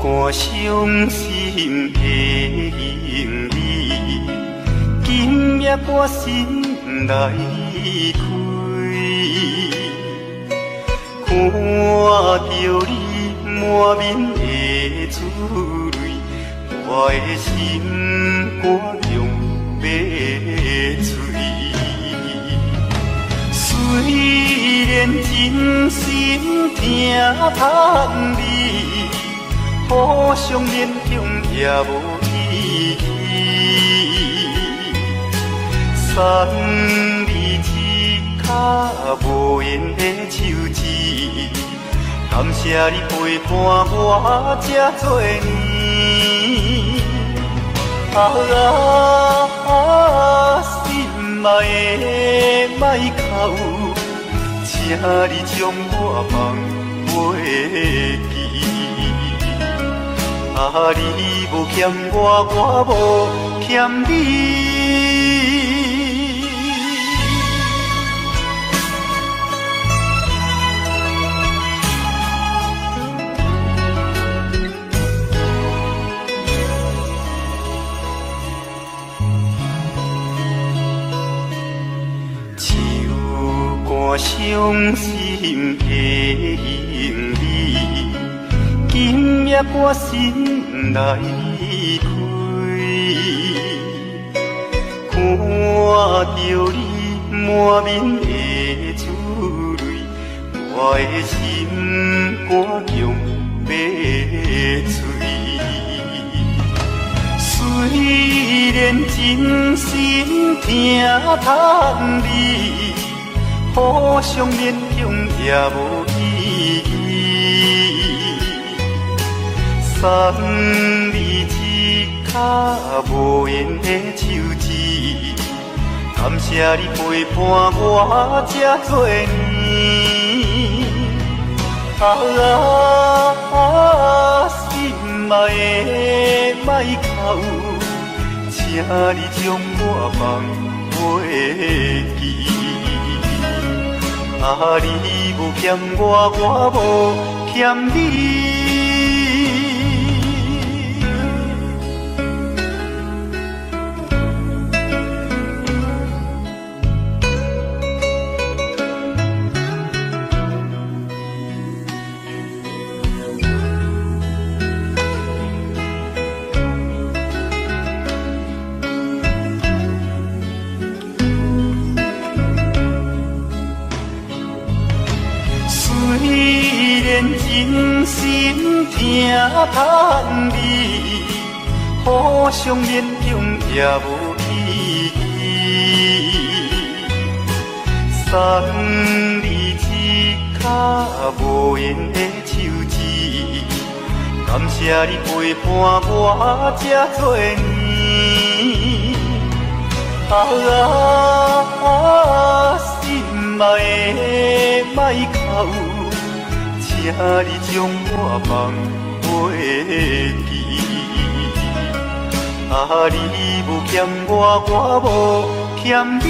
肝伤心的行李，今夜我心来开，看着你满面的珠泪，我的心肝中要碎。虽然真心疼盼你，互相勉强也无意义。送你一卡无言的手指，感谢你陪伴我这多年。心爱的莫哭，请你将我放袂记。你无欠我，我无欠你。我伤心的行李，今夜我心来开，看着你满面的珠泪，我的心肝中要碎。虽然真心疼盼你，互相勉强也无意义。送你一卡无言的手指，感谢你陪伴我这多年。心爱的莫哭，请你将我放袂记。你无欠我，我无欠你。虽然真心疼盼你，互相勉强也无意义。送你一卡无言的手指，感谢你陪伴我这多年。心爱的莫哭，请你将我放袂记。你无欠我，我无欠你。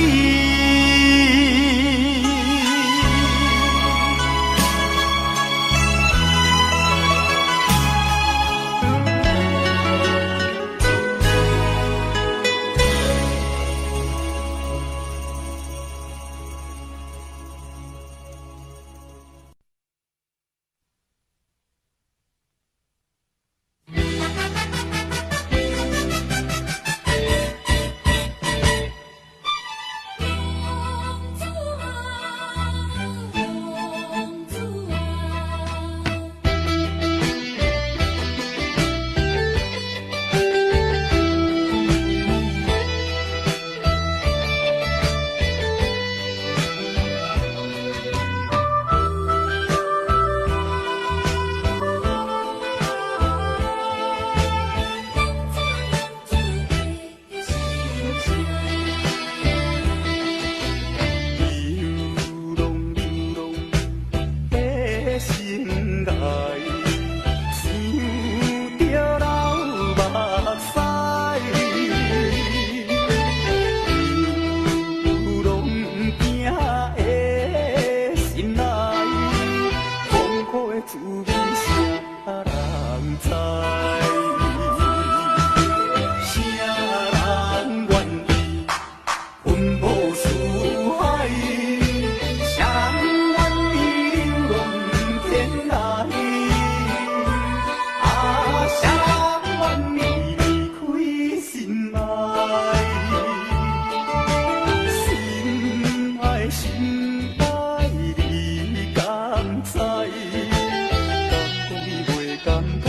知。啥人愿意奔波四海？啥人愿意流浪天涯？啊，啥人愿意离开心爱？心爱心爱，你敢知？敢讲你袂感慨？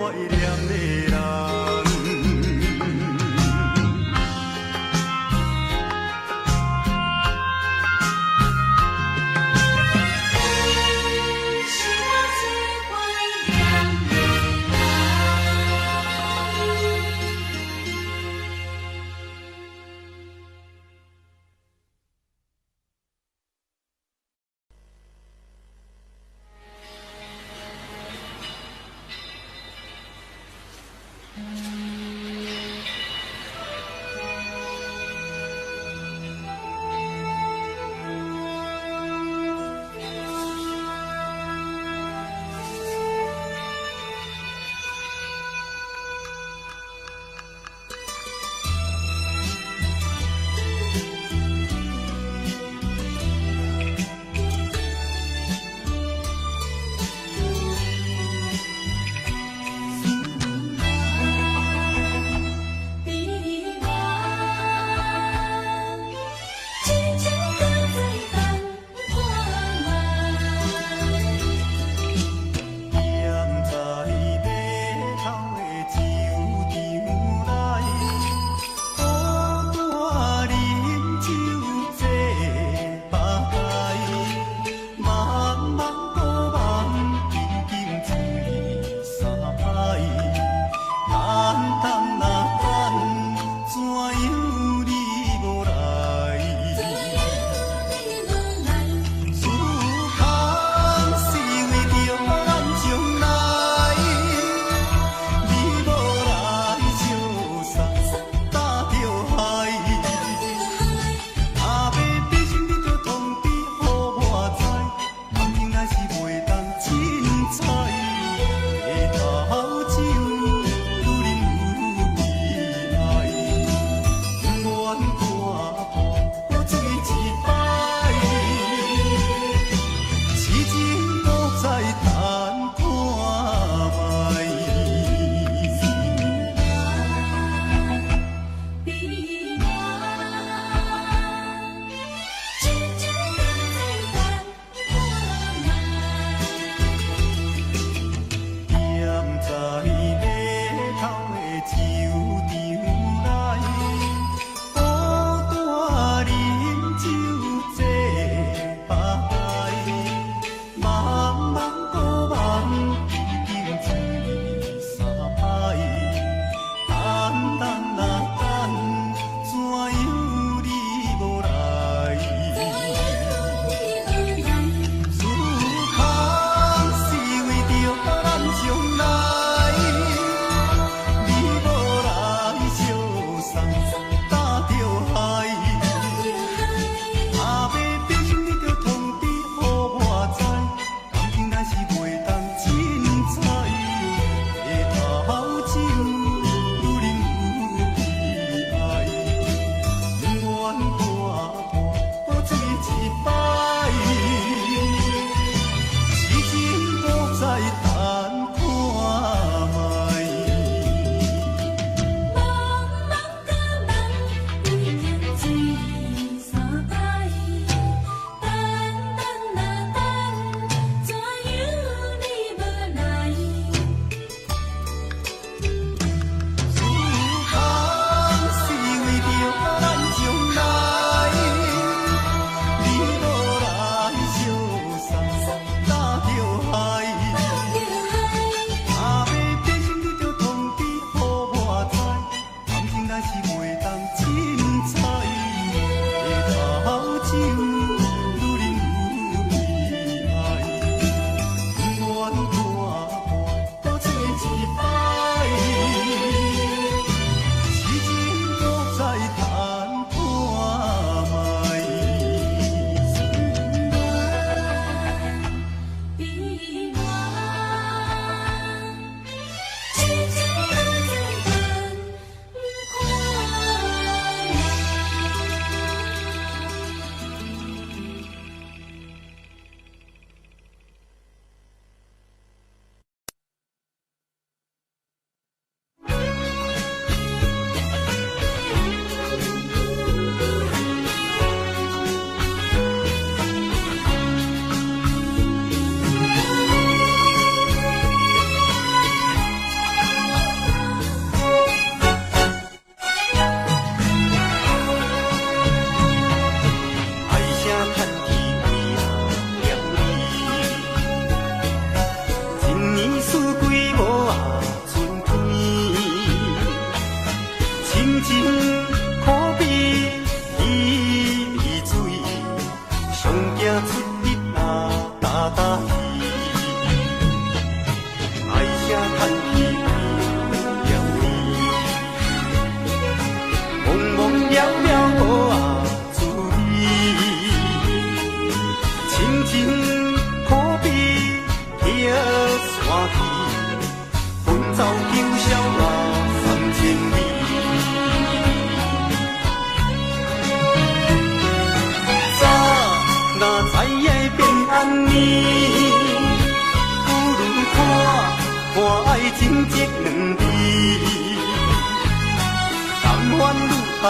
我会念的人。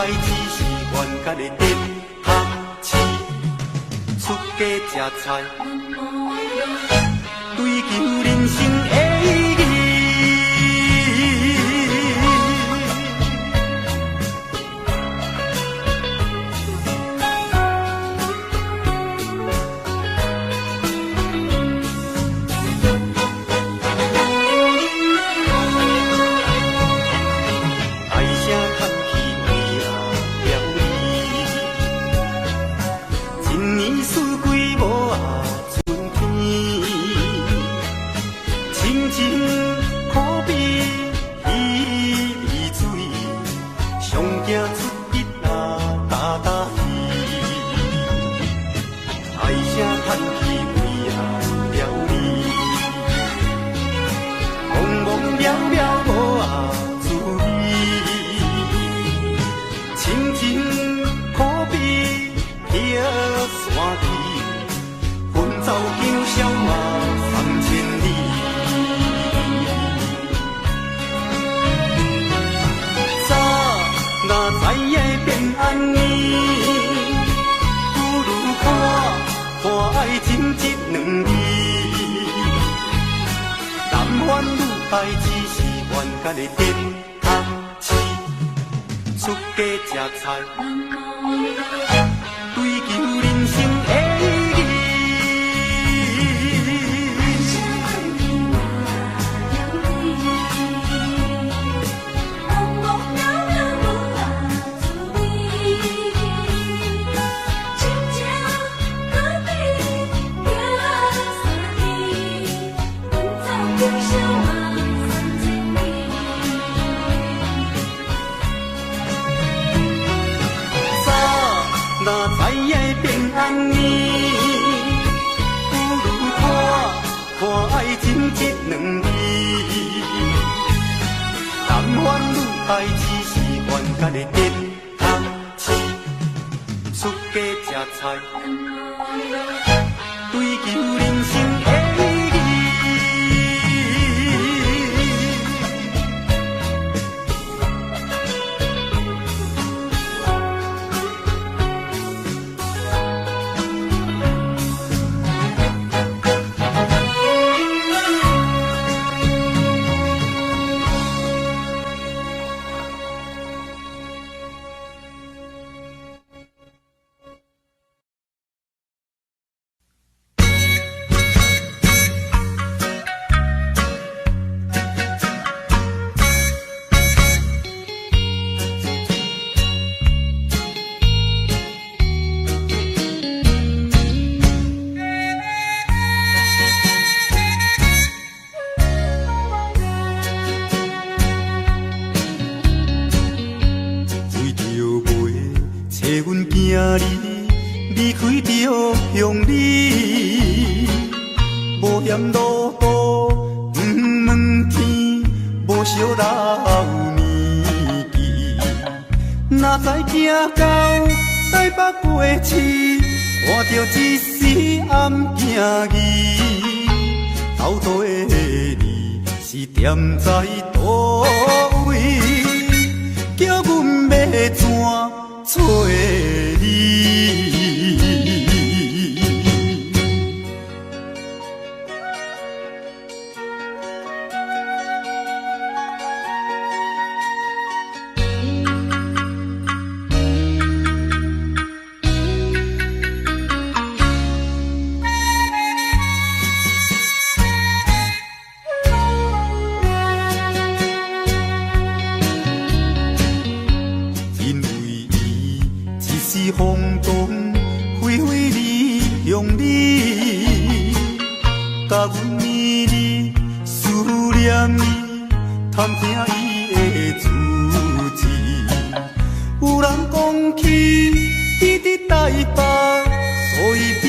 代志是冤家的电学市，出家吃菜，追求人生的意义。代志是冤家的电学市，出家吃菜，追求人生的意义。代志是冤家的电学市，出家吃菜，追求人生的意义。离开着乡里，无嫌路途不问天，无惜老年纪。哪知行到台北过市，看着一时暗行疑。头头的你是踮在倒位，叫阮要怎找你？风动飞飞离乡里，甲阮绵绵思念伊，探听伊的足迹。有人讲起伊伫台北，所以拼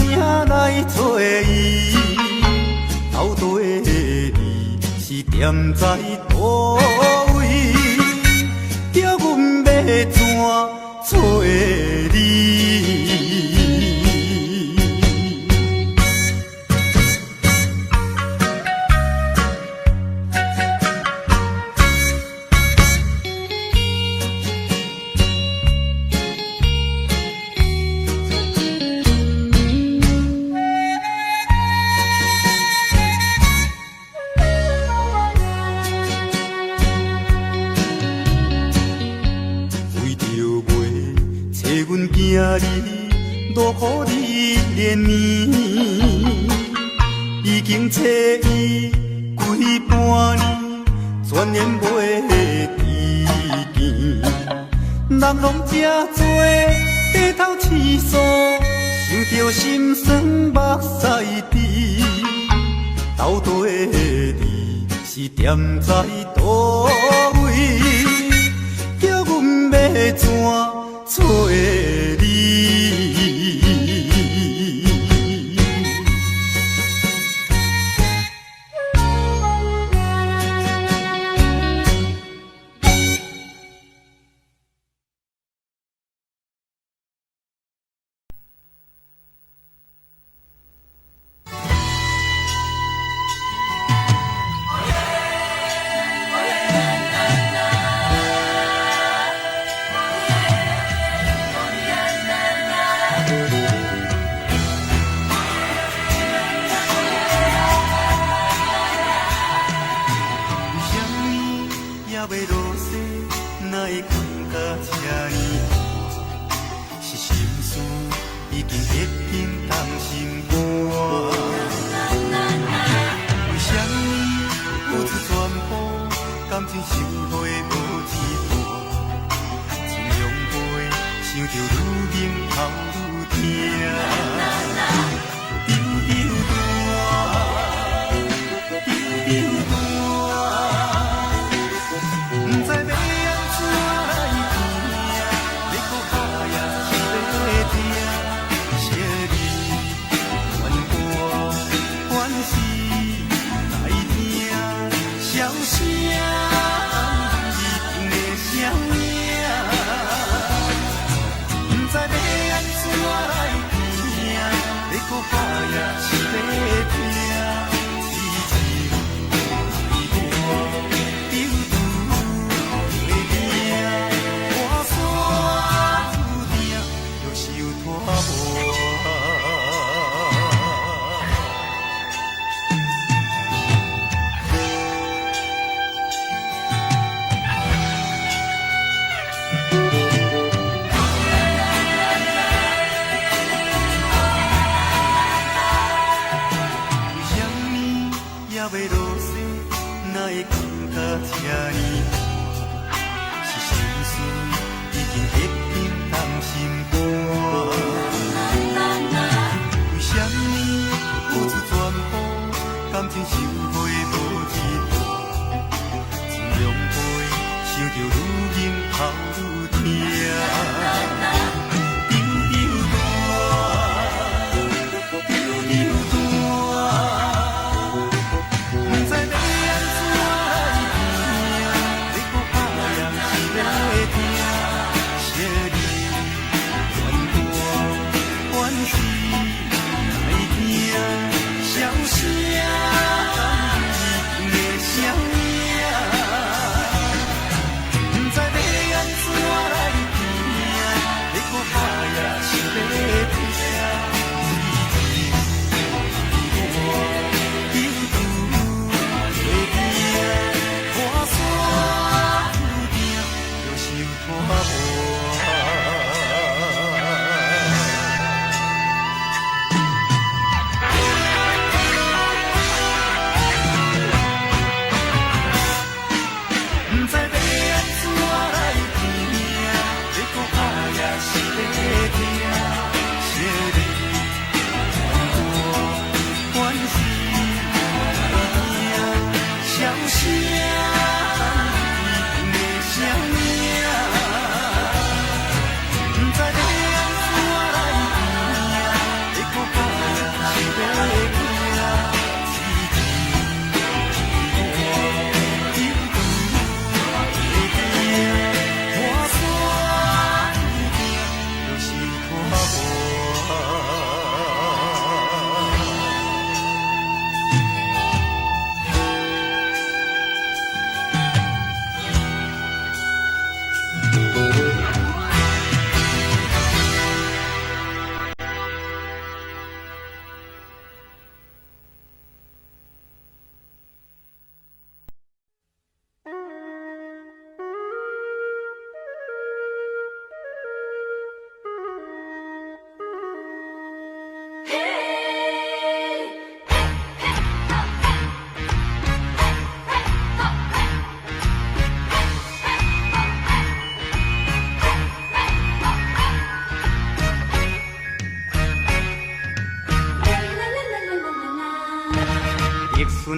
命来找伊。头头的你是踮在倒位，叫阮要怎找你？你，落予你怜悯，已经找伊几半年，全然袂知见。人拢这多，低头痴傻，想着心酸目屎滴。斗底你是踮在倒位？叫阮要怎找你？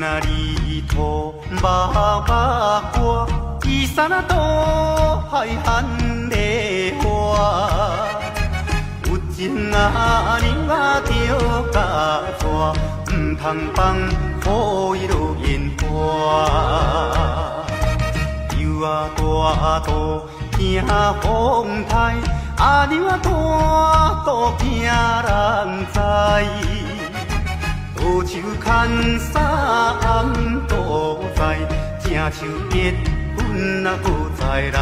啊里土麻麻歌，伊山啊多海罕的花。有情啊人啊着甲带，唔通放予伊落烟花。游啊大渡惊风台，阿娘啊大渡惊人知。倒手牵衫都在，正像结婚啊，搁再来。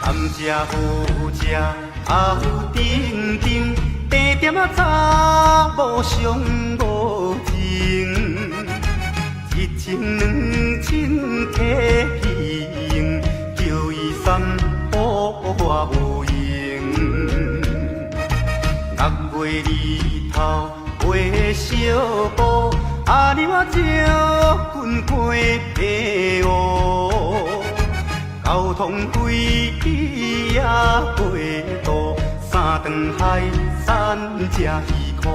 甘蔗好食，后顶顶，茶店啊查某上无情。一千两千客去用，叫伊三宝我无用。6月日头买小布，阿娘啊招阮过白乌。交通费啊过度，3顿海产吃2箍。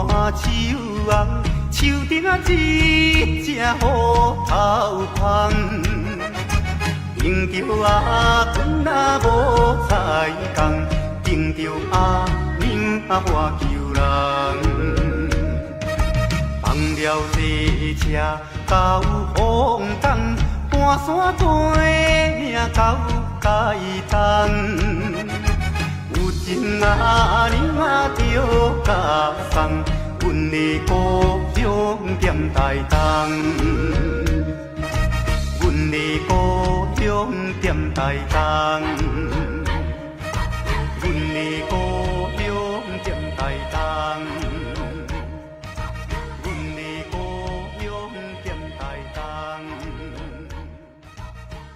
满手红，手顶啊一只虎头芳，迎着阿公啊无彩工，迎着阿娘啊我求人。放了这车到风港，半山做命到街东。有情啊人啊着甲送，阮的故乡踮台东，阮的故乡踮台东，阮的故乡踮台东，阮的故乡踮台东，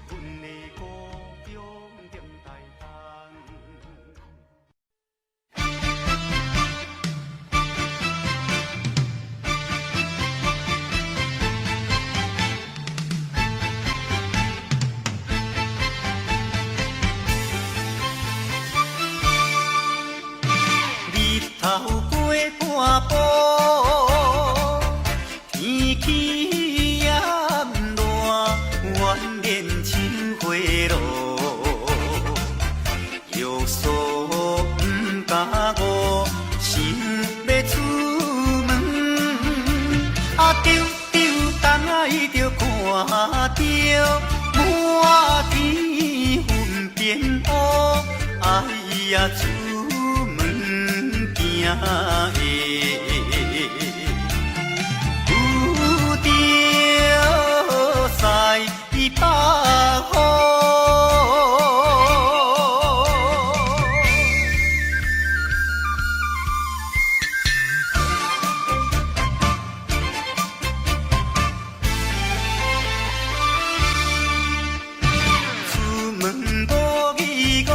阮的故乡踮台东。头过半步，天气炎热，怨念秋花落。约束不敢误，想要出门，丢东来就看着满天云变乌，哎呀！有着西北风。出门无意外。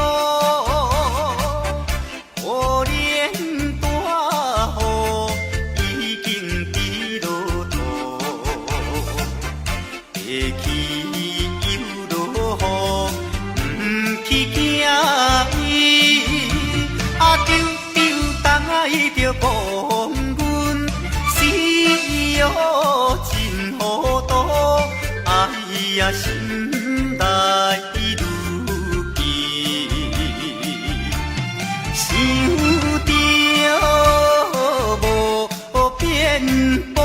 讲阮死哟真糊涂，哎呀心内如记，想着无变步。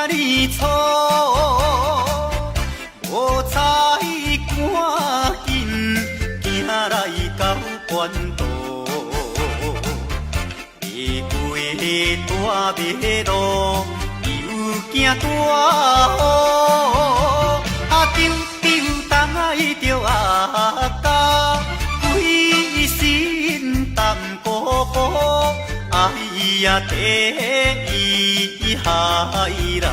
你错，无采赶紧行来到关渡，离过大马路，又惊大雨，丢东爱着阿家，规身淡薄薄，哎呀，第一害人，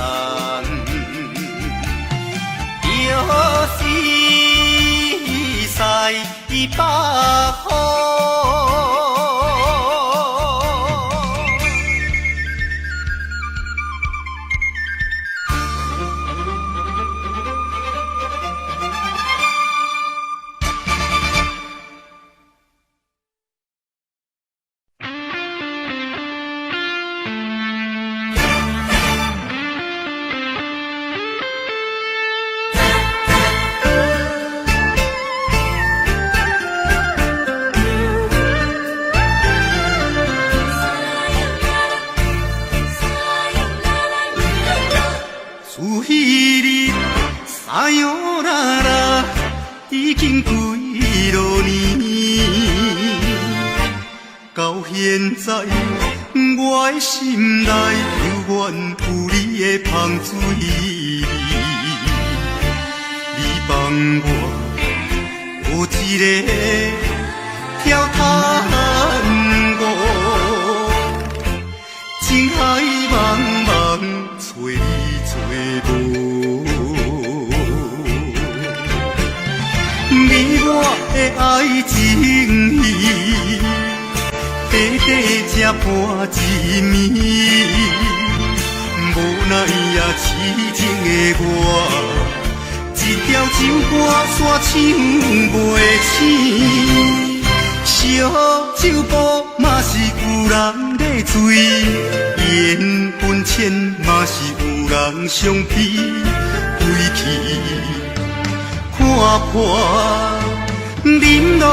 又是西北风。已经几落年，到现在我的心内犹原有你的香水味。你帮我有一个跳探戈，情海茫茫找你找无。你我的爱情戏，短短才半一暝，无奈也痴情的我，一条情歌煞唱袂醒。烧酒煲嘛是有人在醉，缘分浅嘛是有人相逼，归去。看破忍落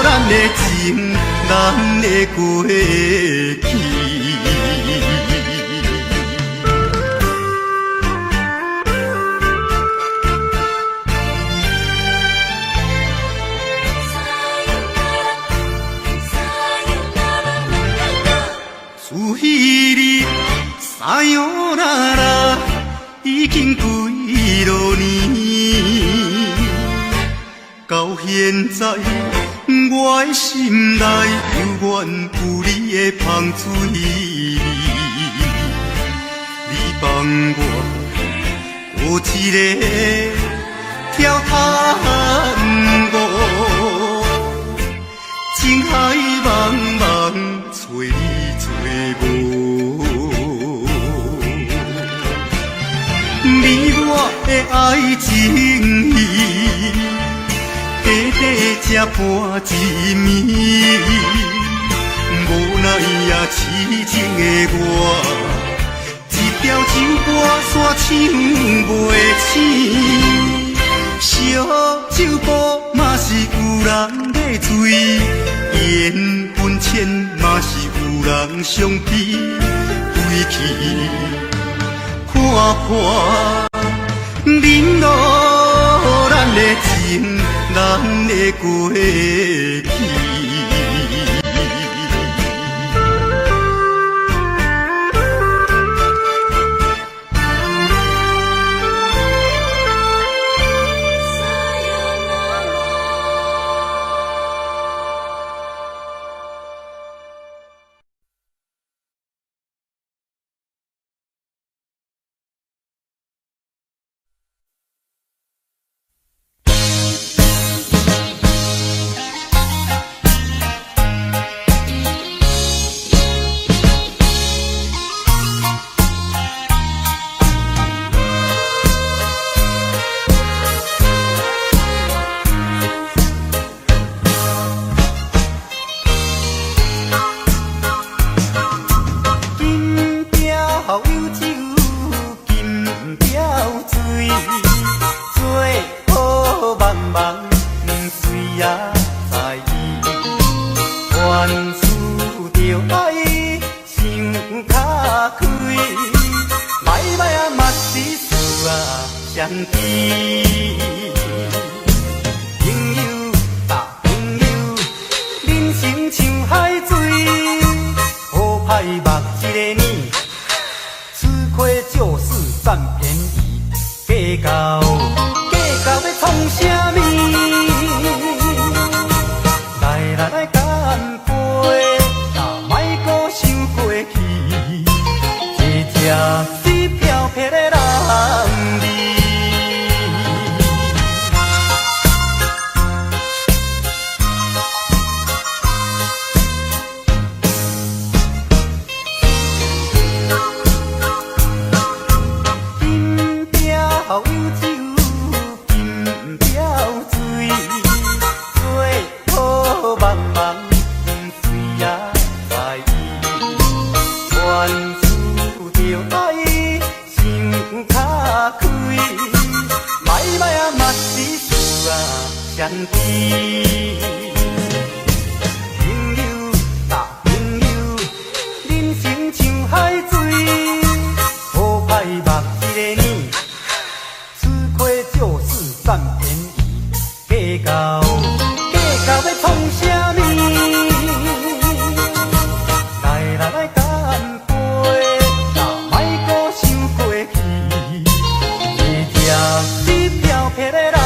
咱的情，咱的过去。自彼日撒哟啦啦，已经几落年。到现在，我的心内犹原有你的香水味。你帮我有一个跳探戈，情海茫茫找你找无。你我的爱情戏，短短才半一暝，无奈也痴情的我，一条情歌煞唱袂醒。烧酒煲嘛是有人在醉，缘分浅嘛是有人相逼，归去看破忍落咱的情，咱的过去。歹啊嘛是事啊相依。朋友啊朋友，人生像海水，好歹目一个年，吃亏就是占便宜，计较要创啥物？来干杯，莫搁想过去，一只水漂撇的人儿。金标有酒，金标水，做好茫茫水也在意，愿输着爱想卡开，歹啊嘛是事啊相依。朋友啊朋友，人生像海水，好歹目一个年，吃亏就是占便宜，计较要创啥物？来干杯，莫搁想过去，一只水漂撇的人儿。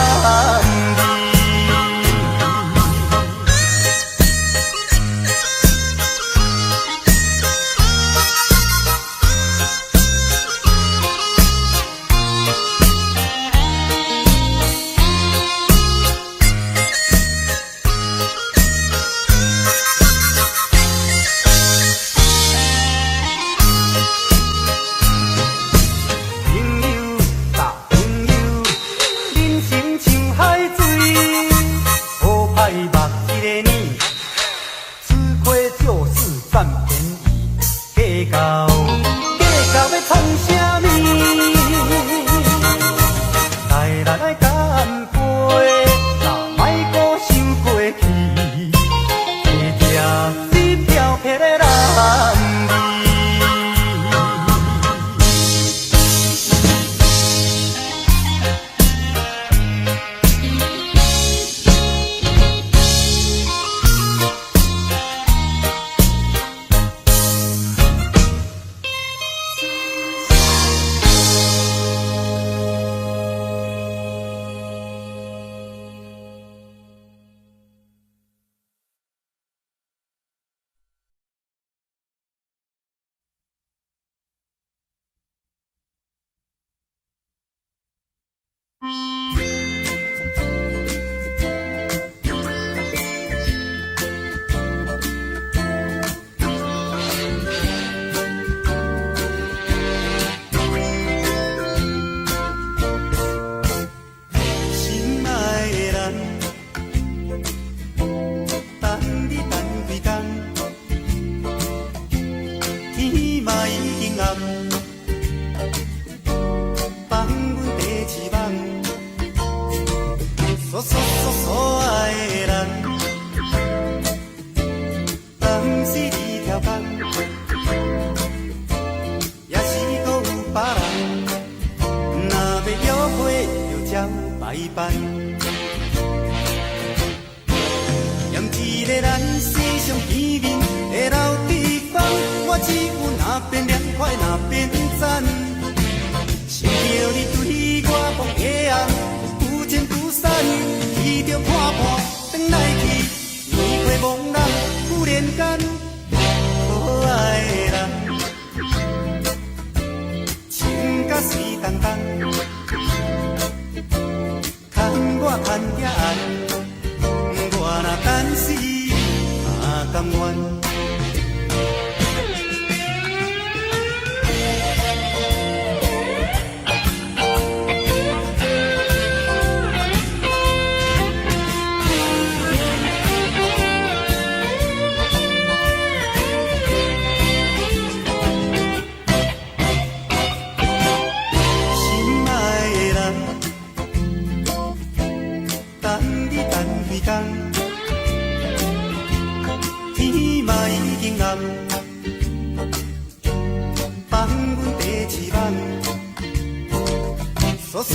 所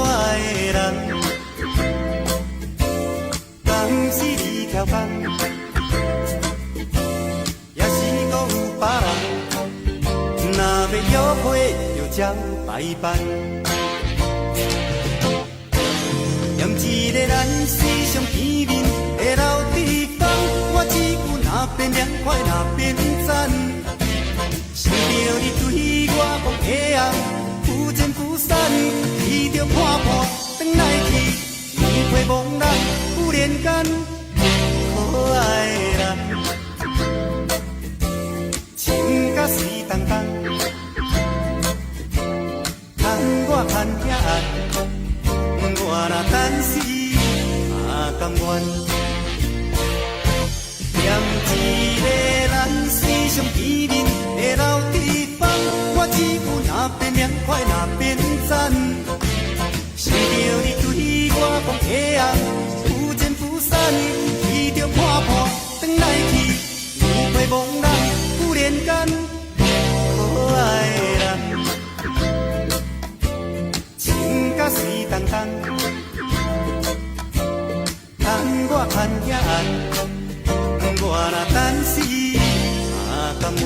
爱的人，敢是你条工，也是讲有别人，若要约会就将白办。念一个咱时常见面的老地方，我只有那边凉快那边赞，想着你对我讲的红。不见不散，伊着看破，转来去，年岁茫然，不连干，可爱的人，情甲水当当，看我看遐暗，我若等死嘛甘愿，念一个咱时常见面的老地方，我只有那边凉快那边赞，想着你对我讲的红，不见不散，伊着看破，转来去，年岁茫然，不连干，可爱的人，情甲水当当，看我看遐暗，我若等死嘛甘愿。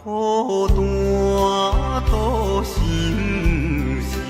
孤单独心事。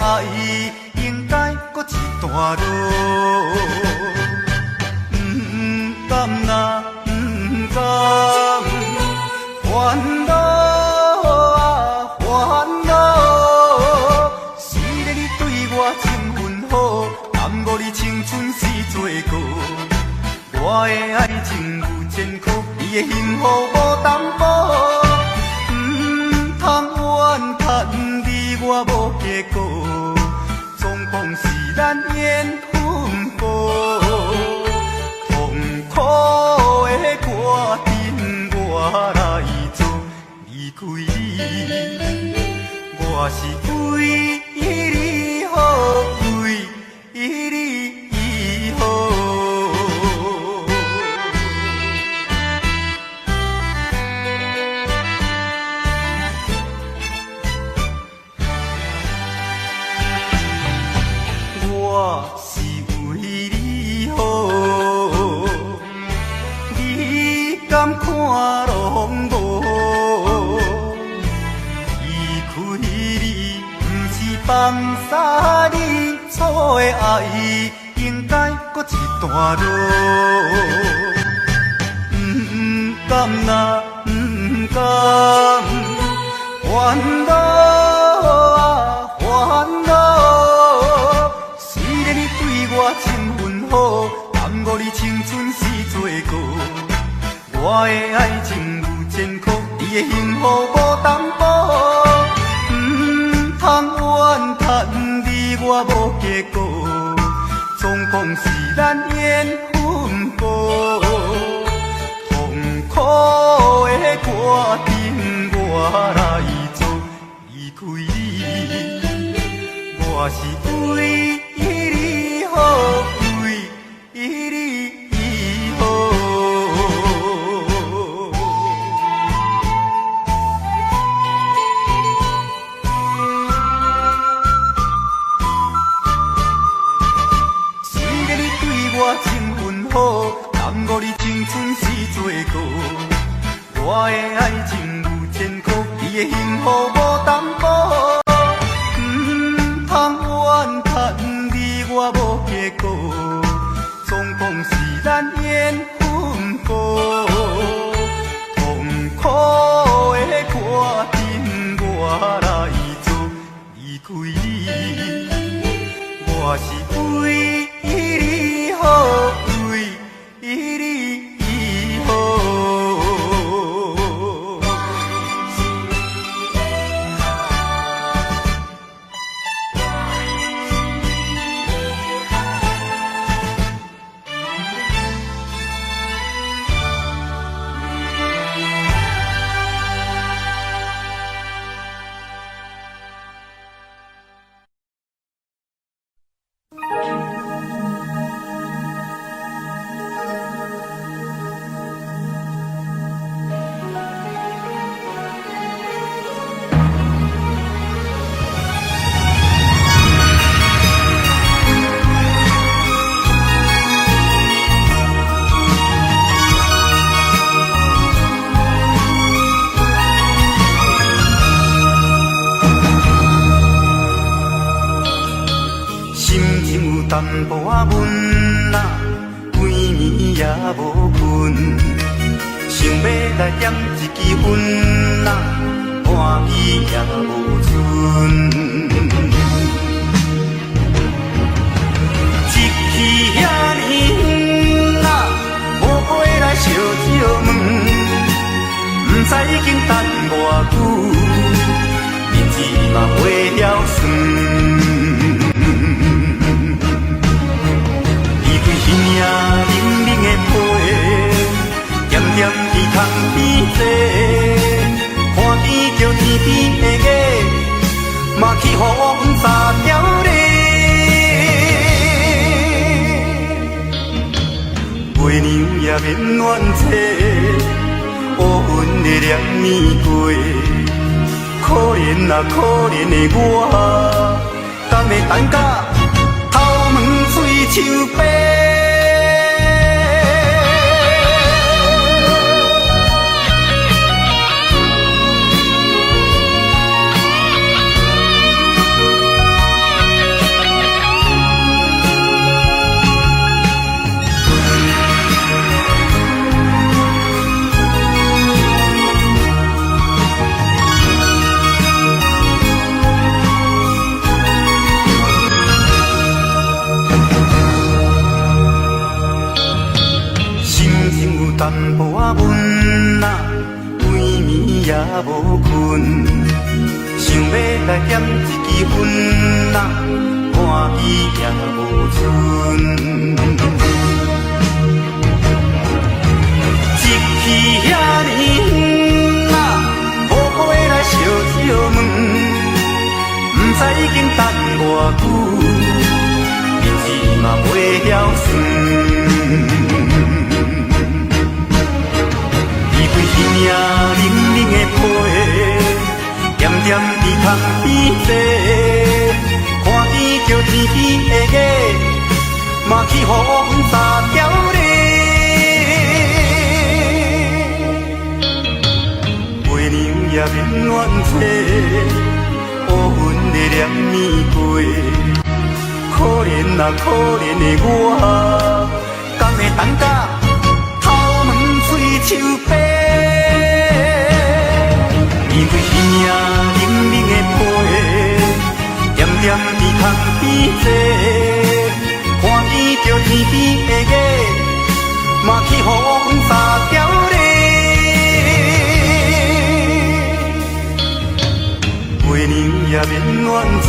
爱应该搁一段路。甘呐，甘，烦恼啊烦恼，是咧你对我情分好，耽误你青春时做过。我的爱情有前科，你的幸福无担保，通怨叹你我无结果，总讲是咱缘分薄。痛苦的歌阵我来做离开你，我是为你好，为你好。我是为你好，你敢看拢无？离开你不是放洒你，错的爱应该搁一段路。甘呐，甘，烦恼啊烦恼，虽然你对我情分好，耽误你青春时做过。我的爱情有前科，你的幸福无担保，通怨叹你我无结果，总讲是咱缘分薄。痛苦的歌阵我来做离开你，我是为你好，为你好。虽然你对我情分好，耽误你青春时做过。我的爱情有前科，你的幸福无担保，通怨叹你我无结果，总讲是咱缘分薄。痛苦的歌阵我来做离开你，我是为你好，为你好。淡薄仔闷啊，规暝也无困，想要来点一支烟啊，半支也无剩。一去遐尼远啊，无回来烧酒问，不知已经等偌久，日子嘛过了算。耳冷冷的皮，咸咸鱼汤边坐，看见着天边的月，嘛去予阮撒条咧。月娘也免怨嗟，乌云的连暝过，可怜啊可怜的我，敢会等甲头毛水树白？淡薄仔闷啊，规暝也无困，想要来点一支烟啊，半支也无剩。一去遐尼远啊，好好的来烧烧问，不知已经等偌久，日子嘛袂晓算。伊命冷冷的被，点点伫窗边坐，看见着天边的月，嘛去予阮撒娇咧。月娘也免怨嗟，乌云在念咪过，可怜啊可怜的我，敢会等甲头毛嘴手白？面对伊命冷冷的被，点点伫窗边坐，看见着天边的月，嘛去予阮撒娇咧。月娘也免怨嗟，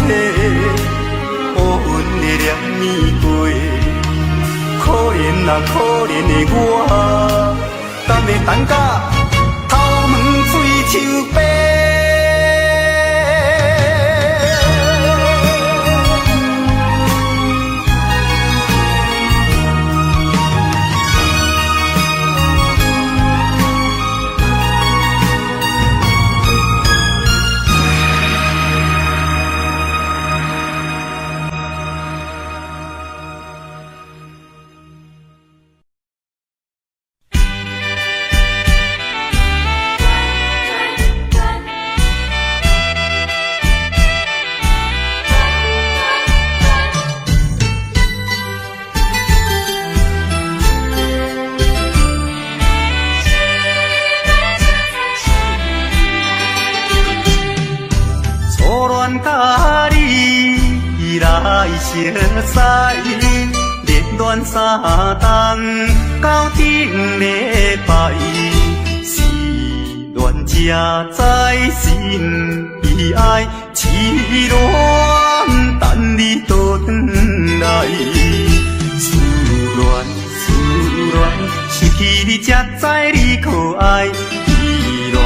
乌云在念咪过，可怜啊可怜的我，敢会等甲头毛水手白？熟悉，热恋三冬到顶礼拜，是恋才知心悲哀，痴恋等你倒转来，思恋，失去你才知你可爱，依恋，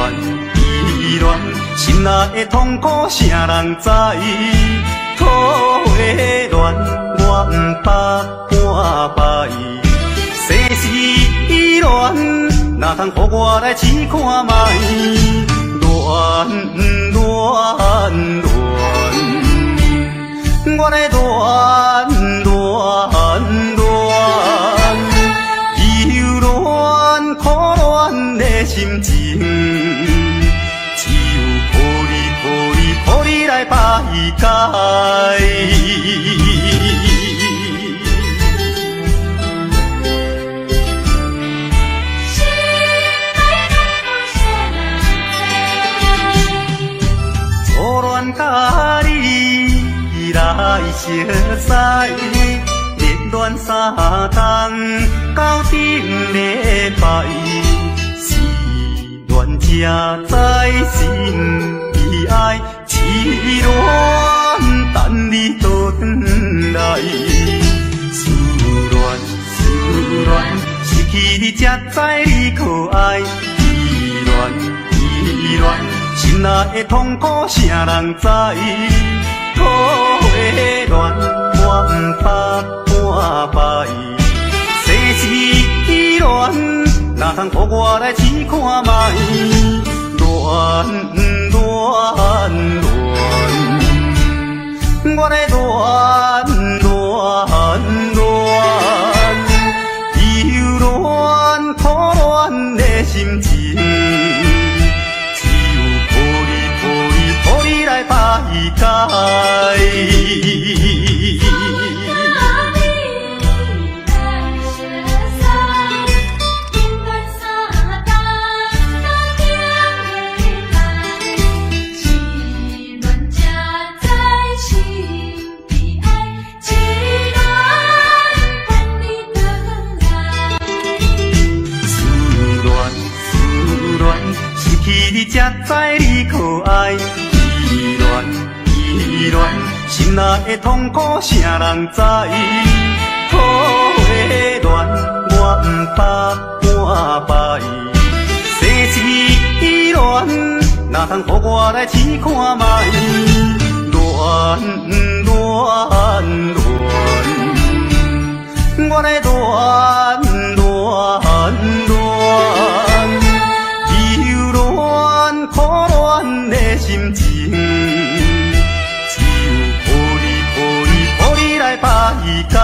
心内的痛苦谁人知？土花恋，我不捌半摆。世事恋，哪通予我来试看卖？恋，我来恋，忧恋苦恋的心情，只有抱你来排解。初恋甲你来熟悉，热恋三冬到顶礼拜，是恋才知心悲哀，痴恋等你倒转来，思恋，失去你才知你可爱，依恋。心内的痛苦谁人知？土花恋，我不捌半摆。世事恋，哪通予我来试看卖？恋，我来恋，忧恋苦恋的心情。来排解。意乱意乱，心内的痛苦啥人知？土的乱，我不怕半摆。世事乱，哪通予我来试看卖？乱乱乱，我来乱乱乱，忧乱苦乱的心情，只有靠你来排解。